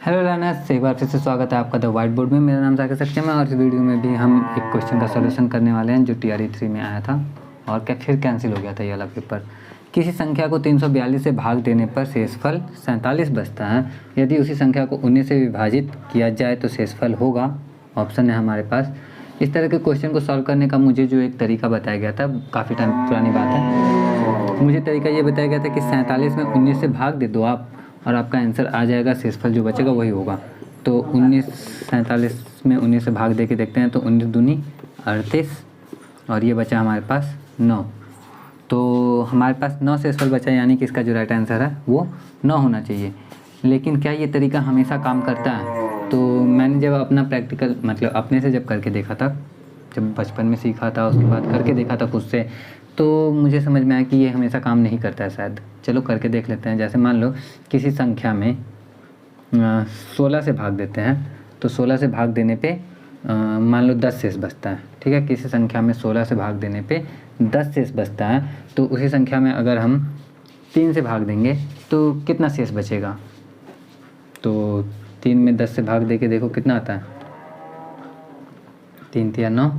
Hello learners, एक बार फिर से स्वागत है आपका द व्हाइट बोर्ड में। मेरा नाम साकिब सक्षम है और इस वीडियो में भी हम एक क्वेश्चन का सॉल्यूशन करने वाले हैं जो TRE 3 में आया था और क्या फिर कैंसिल हो गया था ये वाला पेपर। किसी संख्या को 342 से भाग देने पर शेषफल 47 बचता है। यदि उसी संख्या को 19 से विभाजित किया जाए तो शेषफल होगा। ऑप्शन है हमारे पास। इस तरह के क्वेश्चन को सॉल्व करने का मुझे जो एक तरीका बताया गया था, काफ़ी टाइम पुरानी बात है, मुझे तरीका ये बताया गया था कि 47 में 19 से भाग दे दो आप और आपका आंसर आ जाएगा, शेषफल जो बचेगा वही होगा। तो 47 में 19 से भाग दे के देखते हैं तो 19 दूनी 38 और ये बचा हमारे पास 9। तो हमारे पास 9 शेषफल बचा, यानी कि इसका जो राइट आंसर है वो 9 होना चाहिए। लेकिन क्या ये तरीका हमेशा काम करता है? तो मैंने जब अपना प्रैक्टिकल मतलब अपने से जब करके देखा था, जब बचपन में सीखा था उसके बाद करके देखा था खुद से, तो मुझे समझ में आया कि ये हमेशा काम नहीं करता है शायद। चलो करके देख लेते हैं। जैसे मान लो किसी संख्या में 16 से भाग देते हैं तो 16 से भाग देने पे मान लो 10 शेष बचता है। ठीक है, किसी संख्या में 16 से भाग देने पे 10 शेष बचता है। तो उसी संख्या में अगर हम 3 से भाग देंगे तो कितना शेष बचेगा? तो 3 में 10 से भाग दे के देखो कितना आता है, 3 3 9,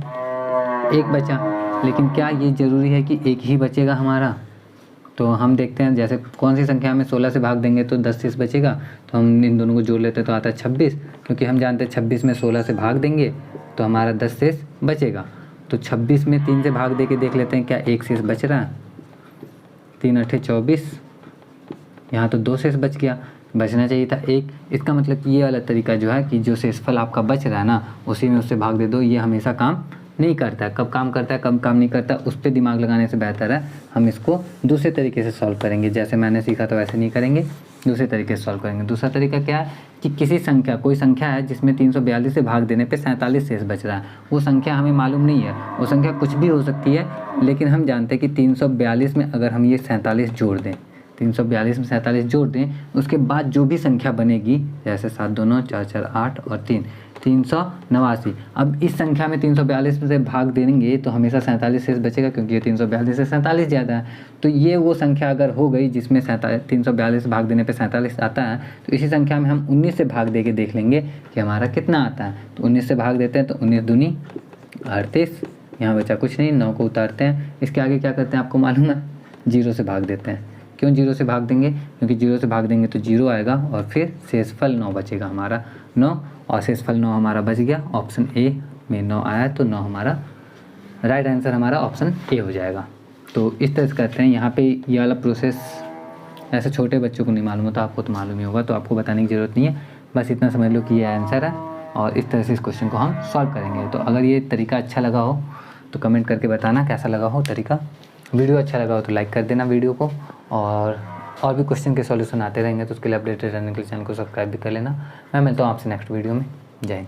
1 बचा। लेकिन क्या ये ज़रूरी है कि एक ही बचेगा हमारा? तो हम देखते हैं, जैसे कौन सी संख्या में 16 से भाग देंगे तो 10 शेष बचेगा। तो हम इन दोनों को जोड़ लेते हैं तो आता है 26, क्योंकि हम जानते हैं 26 में 16 से भाग देंगे तो हमारा 10 शेष बचेगा। तो 26 में 3 से भाग दे के देख लेते हैं क्या एक शेष बच रहा है। 3 8 24, यहाँ तो 2 शेष बच गया, बचना चाहिए था 1। इसका मतलब ये वाला तरीका जो है कि जो शेषफल आपका बच रहा है ना उसी में उससे भाग दे दो, ये हमेशा काम नहीं करता है। कब काम करता है कब काम नहीं करता, उस पर दिमाग लगाने से बेहतर है हम इसको दूसरे तरीके से सॉल्व करेंगे। जैसे मैंने सीखा था वैसे नहीं करेंगे, दूसरे तरीके से सॉल्व करेंगे। दूसरा तरीका क्या है कि किसी संख्या, कोई संख्या है जिसमें 342 से भाग देने पे 47 शेष बच रहा है। वो संख्या हमें मालूम नहीं है, वो संख्या कुछ भी हो सकती है, लेकिन हम जानते हैं कि 342 में अगर हम ये 47 जोड़ दें, 342 में 47 जोड़ दें, उसके बाद जो भी संख्या बनेगी, जैसे 7 2 9 4 4 8 और 3 389। अब इस संख्या में 342 में से भाग देंगे तो हमेशा 47 शेष बचेगा, क्योंकि ये 342 से 47 ज़्यादा है। तो ये वो संख्या अगर हो गई जिसमें 342 से भाग देने पे 47 आता है, तो इसी संख्या में हम 19 से भाग दे के देख लेंगे कि हमारा कितना आता है। तो 19 से भाग देते हैं तो 19 दूनी 38, यहाँ बचा कुछ नहीं, 9 को उतारते हैं। इसके आगे क्या करते हैं आपको मालूम है? 0 से भाग देते हैं। क्यों 0 से भाग देंगे? क्योंकि 0 से भाग देंगे तो 0 आएगा और फिर शेषफल 9 बचेगा हमारा, 9, और शेषफल 9 हमारा बच गया। ऑप्शन ए में 9 आया तो 9 हमारा राइट आंसर हमारा ऑप्शन ए हो जाएगा। तो इस तरह से करते हैं। यहाँ पे ये वाला प्रोसेस ऐसे छोटे बच्चों को नहीं मालूम होता, आपको तो मालूम ही होगा, तो आपको बताने की ज़रूरत नहीं है। बस इतना समझ लो कि ये आंसर है और इस तरह से इस क्वेश्चन को हम सॉल्व करेंगे। तो अगर ये तरीका अच्छा लगा हो तो कमेंट करके बताना कैसा लगा हो तरीका। वीडियो अच्छा लगा हो तो लाइक कर देना वीडियो को, और भी क्वेश्चन के सॉल्यूशन आते रहेंगे तो उसके लिए अपडेटेड रहने के लिए चैनल को सब्सक्राइब भी कर लेना। मैं मिलता हूँ आपसे नेक्स्ट वीडियो में। जय हिंद।